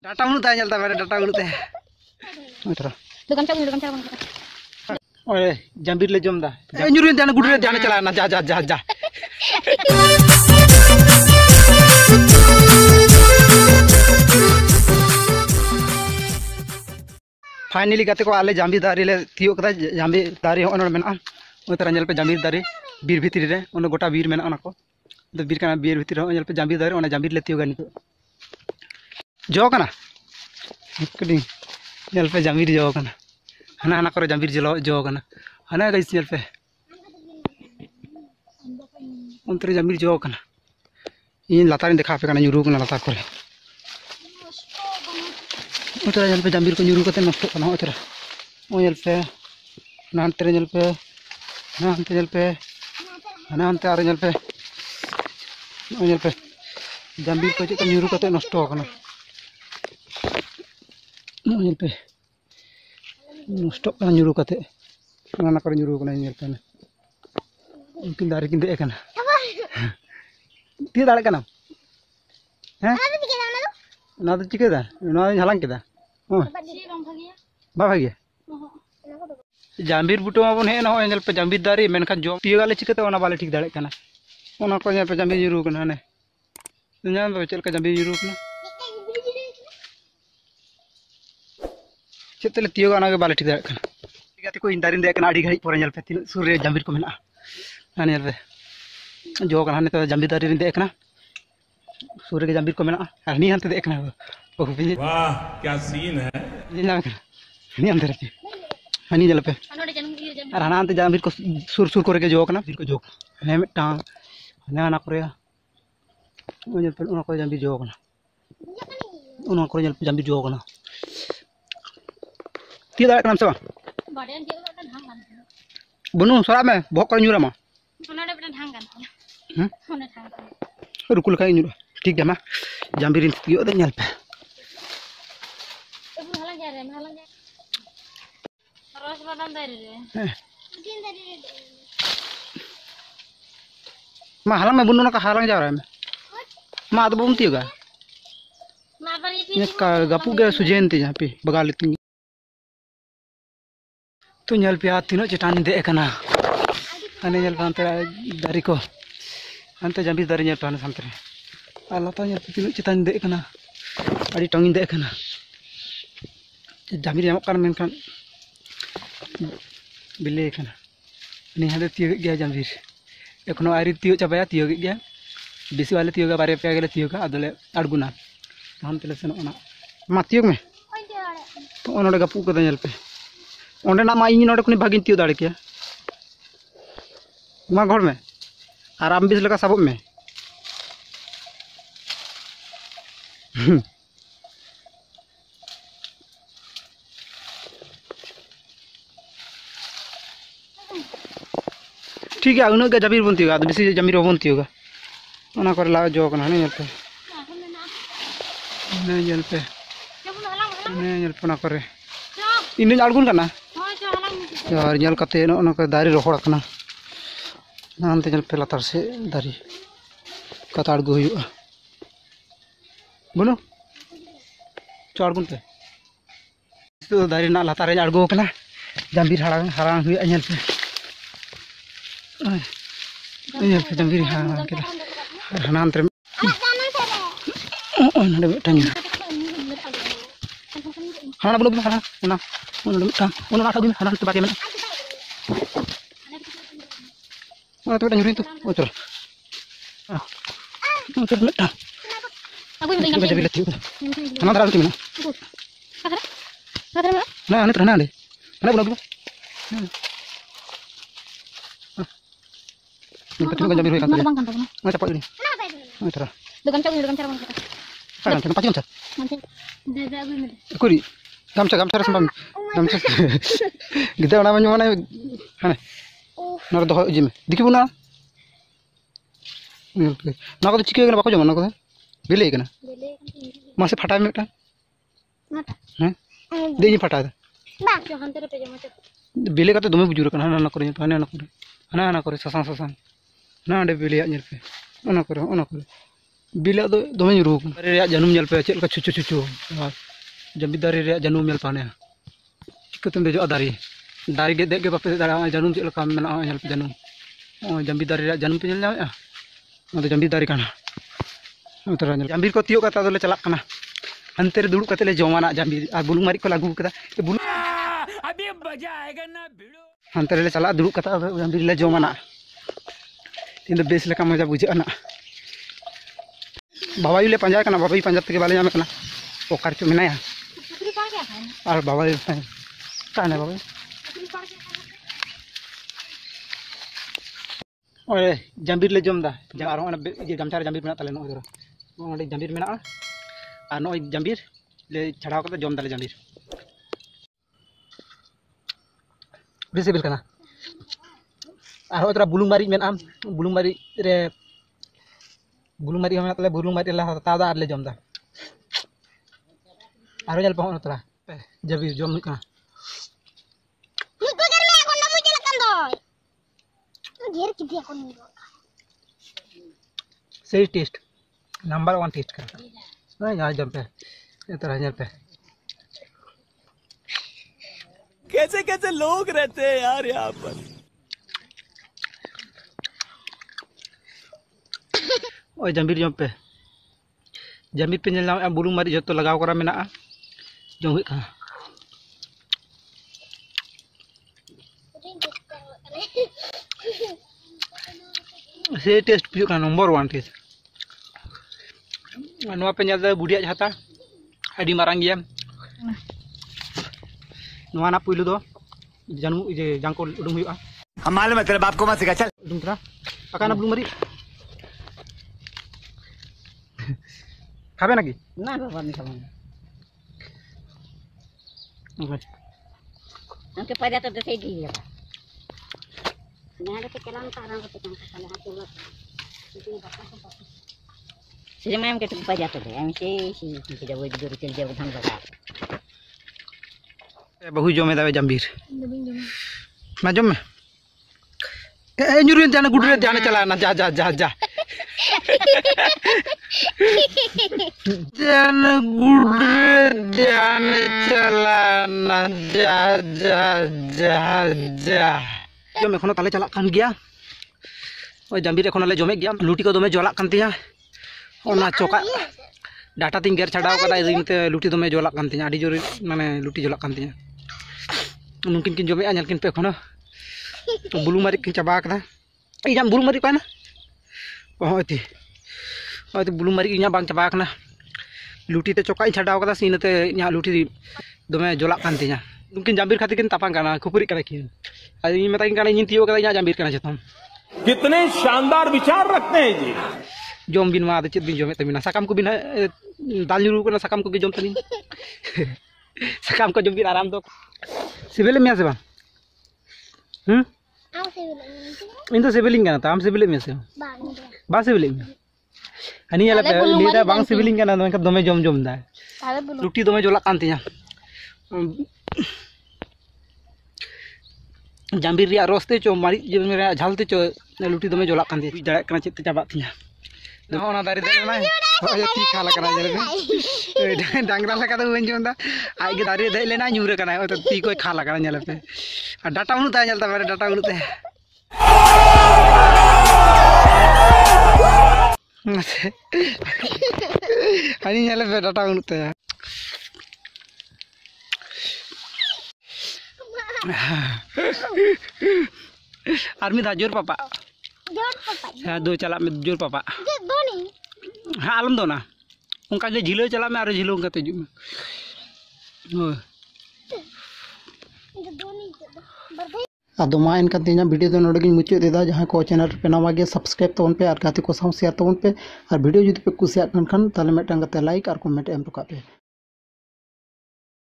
Data उन्नत है चलता मेरे डाटा उन्नत है मतलब दुकान चालू ओए जंबीर ले जमदा न्यूरी जाने गुड रे जाने चला ना जा जा जा जा फाइनली गाते को आले जांबी दारी ले तियो कदा जांबी दारी होन मेना ओ तरह नेल पे जांबी दारी बीर भितरी रे ओन गोटा बीर मेना ओना को तो बीर kana बीर भितरी हो नेल पे जांबी दारी ओना जांबी ले तियो गानी तो जो kana कदी नेल पे जांबी जो kana हना हना करे जांबी जो kana हना गाइस नेल पे उनतरे जांबी जो kana इन लातार देखा पे kana nyuru kana लातार करे उतरा जल पे जंबीर को न्यूरू करते नष्ट करना उतरा वो जल पे नांतरे जल पे नांते जल पे नांते आरे जल पे वो जल पे जंबीर को चेक न्यूरू करते नष्ट करना वो जल पे नष्ट करना न्यूरू करते ना करे न्यूरू करना जल पे उनकिन दारी किन दे करना ती दाड़े करना हैं ना तो चिके दा ना हलांग के दा भाग्य जांबीर बुटो माबन हे ना एंजल पे जांबीर दारी मेनखान जो पियो गाले चिकते ओना बाले ठीक दाड़े कना ओना को पे जांबीर जुरू कना ने जान बे चल का जांबीर जुरू कना चेतले तियो गाना के बाले ठीक दाड़े कना गाते को इंदारिन दे कना आडी घाई पर एंजल पे तीन सूर्य जांबीर को मेना आने रे जो कना ने तो जांबीर दारी दे कना सूर्य के जांबीर को मेना हनी हंते दे कना वाह क्या सीन है हनी अंदर हनी जल पे और हना अंत जांबीर को सुर सुर करे के जो कना फिर को जो हने मिटांग हने ना करे ओने पे ओना को जांबीर जो कना ओना को जल पे जांबीर जो कना ती दाड़ा कना से बाडेन जे ओना ढांग गान बनु सरा में भोक कर न्यूरा मा ओना डे बेटा ढांग गान ओना ढांग रुकुल का न्यूरा ठीक है मा जांबीर तियो दे नेल पे रोज बदन दारी रे दिन दारी रे मा हालांग में बुनु ना का हालांग जा रहा है मा तो बुमती होगा मा बारी ये का गपू के सुजेंती जहां पे बगा लेती तो नेल पे तीनो चटानी दे कना अने नेल पांते दारी को अंते जांबीर दारी नेल पाने संतरे अल्लाह ता नेल तीनो चटानी दे कना अड़ी टंगिन दे कना जांबीर यामक कान मेनखान बिले कना नि हादे तियो गया जांबीर एखनो आरी तियो चाबाया तियो गया बेसी वाले तियो का बारे पे गेले तियो का अदले अड़गुना हम तेले सेन ओना मा तियो में तो ओनडे गपू को नेल पे ओंडे ना मा इन नोडे कुनी भागिन तियो दाड़े के मा घर में आराम बिस लगा सबब में ठीक है उन्हें जमीर बनती होगा बेसी जमीर बनती होगा ओना कर ला जो कना ने पे ने जल पे ना करे इन अड़गुन कना यार जल कते ओना को दारी रोहड़ कना नानते जल पे लातार से दारी कता अड़गु हुआ बोलो चढ़गुन पे तो दारी ना लातार अड़गु कना जांबीर हरांग हुआ जल पे ये पे जंबीर हां के हना अंतर ओनडे बेटांग हना बोलो हना ओना ओनडे बेटांग ओना ना थागी हना तो बाकी में ओना तो बेटांग री तो ओचर ओचर बेटांग aku ingin जब लेती हना दरा की में ना ना तरना दे हना बोलो Betul kan jamir kan tadi. Mana cepat ini? Mana cara? dukan चालू Kan kan pasti kan. nanti dadah gue mede Kuri. Gamsa sembam. Gamsa. Kita namanya mana? Hane. Nara doh jim. Dikhi buna. Na ko chike gana bako jama na ko. Bele kana. Mase phata me ta. mata Hain. Deji phata da. ba jo hantere pe jama Bele kata dome bujur kana na kore hana na kore sasang. ना day बिलिया पे bill दमे ᱧᱩᱨᱩ ᱨᱮᱭᱟᱜ ᱡᱟᱹᱱᱩᱢ ᱧᱮᱞ ᱯᱮ ᱪᱮᱫ ᱞᱮᱠᱟ ᱪᱩᱪᱩ ᱪᱩᱪᱩ ᱡᱟᱹᱢᱵᱤ ᱫᱟᱨᱮ ᱨᱮᱭᱟᱜ ᱡᱟᱹᱱᱩᱢ ᱧᱮल ᱯᱮ ᱪᱤᱠᱟᱹᱛᱮᱢ ᱫᱮᱡᱚᱜᱼᱟ ᱫᱟᱨᱮ ᱜᱮ ᱫᱮᱡ ᱜᱮ ᱵᱟᱯᱮ ᱫᱟᱲᱮᱭᱟᱜᱼᱟ ᱡᱟᱹᱱᱩᱢ ᱪᱮᱫ ᱞᱮᱠᱟ ᱢᱮᱱᱟᱜᱼᱟ ᱧᱮᱞ ᱯᱮ ᱡᱟᱹᱱᱩᱢ ᱡᱟᱹᱢᱵᱤ ᱫᱟᱨᱮ ᱨᱮᱭᱟᱜ ᱡᱟᱹᱱᱩᱢ ᱯᱮ ᱧᱮᱞ ᱧᱟᱢᱮᱜᱼᱟ ᱚᱱᱟ ᱫᱚ ᱡᱟᱹᱢᱵᱤ ᱫᱟᱨᱮ ᱠᱟᱱᱟ ᱡᱟᱹᱢᱵᱤᱨ ᱠᱚ ᱛᱤᱭᱳᱜ ᱠᱟᱛᱮ ᱟᱫᱚᱞᱮ ᱪᱟᱞᱟᱜ ᱠᱟᱱᱟ ᱦᱟᱱᱛᱮ ᱨᱮ ᱫᱩᱲᱩᱵ ᱠᱟᱛᱮ ᱞᱮ ᱡᱚᱢᱟᱱᱟ ᱡᱟᱹᱢᱵᱤᱨ ᱟᱨ ᱵᱩᱞᱩᱝ ᱢᱟᱹᱨᱤᱪ ᱠᱚ ᱟᱹᱜᱩ ᱠᱟᱫᱟ ᱦᱟᱱᱛᱮ ᱨᱮᱞᱮ ᱪᱟᱞᱟᱜᱼᱟ ᱫᱩᱲᱩᱵ ᱠᱟᱛᱮ ᱡᱟᱹᱢᱵᱤᱨ ᱞᱮ ᱡᱚᱢᱟᱱᱟ ᱤᱧ ᱫᱚ ᱵᱮᱥ ᱞᱮᱠᱟ ᱢᱚᱡᱟ ᱵᱩᱡᱷᱟᱹᱜᱼᱟ ᱱᱟᱜ बाबायू ले पंजा करना बाबायू पंजा तक बाले जामे करना ओकार चो मेनाया और बाबायू ताने बाबायू ओए जंबीर ले जमदा जार होना ये गमछा जंबीर मेना तले नो इधर ओंडे जंबीर मेना और नो जंबीर ले छड़ाव करते जम दाले जंबीर बेसे बिल करना और उधर बुलुंग मारी मेना बुलुंग मारी रे बुलुंग मारी हमें तले बुलुंग मारी ला तादा आर ले जमदा आरो जल पहुंच तला जबीर जम का मुको कर में कोन मुझे लकन दो घेर की दिया कोन सही टेस्ट नंबर 1 टेस्ट कर ना यार जम पे ये तरह जल पे कैसे कैसे लोग रहते हैं यार यहाँ पर ओए जंबीर जम पे नेल बुलुंग मारी जो लगाव करा मेना जम हुई का से टेस्ट पियो का नंबर 1 टेस्ट नवा पे नेल बुढ़िया जाता अडी मारांग गया नवा ना पुइलु दो जानू जे जांको उडुम हुआ हम मालूम है तेरे बाप को मत सिखा चल उडुम तरा आका ना बुलुंग मारी खाबे नाकि ना बाबा नहीं खाबो हमके पहले तो दसे दी लगा नारे के चलान तारा को तो खाली हाथ में सिरे में हमके तो पहले तो हम से जब वो दूर चल जाओ धान लगा बहु जमे दावे जंबीर ना जम में ए न्यूरिन जाने गुडरे जाने चला ना जा जा जा जा जाने गुडरे जाने चला ना जा जा जा जा जो मैं ताले चला कान गया ओए जंबीर एखोन ले जमे गया लुटी को दमे जला कान तिया ओना चोका डाटा तीन गेर छाड़ाव कदा इनते लुटी दमे जला कान तिया आडी जोर माने लुटी जला कान तिया नुकिन किन जमे आनल किन पे एखोन बुलुंग मारी किन चाबा कदा ए जाम बुलुंग मारी पाना ओती बुलुंग मारी इना बांग चाबा कना लुटी ते चोका छाड़ाव कदा सीनते इना लुटी दमे जला कान तिया नुकिन जंबीर खातिर किन तापां कना खुपुरी कदा किन आ इन मता किन इन तियो कदा इना जंबीर कना जतम कितने शानदार विचार रखते हैं जी जम बिन मा चेत बिन जमे तमिना साकाम को बिन दाल ᱧᱩᱨᱩ कना साकाम को जम तनी साकाम को जम बिन आराम दो सिबिल में से बा आओ से इन तो सिबिलिंग कना ताम सिबिल में से बा सिबिलिंग हनी याला लीदा बांग सिबिलिंग कना नका दमे जम जम दा ताले बुलु लुटी दमे जला कान तिया जंबीर रिया रोस्ते चो मारी जे झालते चो लुटी दमे जला कान तिया जड़ा कना चित चाबा तिया ना दारी दे ना ती खाला कना जले डांगरा लगा तो बन जोंदा आई के दारी दे लेना न्यूरे कना तो ती कोई खाला कना जले पे डाटा उनु ता जलता मेरे डाटा उनु ते हनी जले पे डाटा उनु ते आर्मी दा जोर पापा हाँ दो चला में जोर पापा हाँ आलम दो ना उनका जो झीलो चला में आरो झीलो उनका तेजु में अदो मा इनका तीना वीडियो तो नोडे मुचाद देदा जहां को चैनल पे नवा गया सब्सक्राइब तबन पे और गाते को साथ शेयर तबन पे और वीडियो जुदी पे कुसिया खान ताले मेटन गाते लाइक और कमेंट एम टका पे।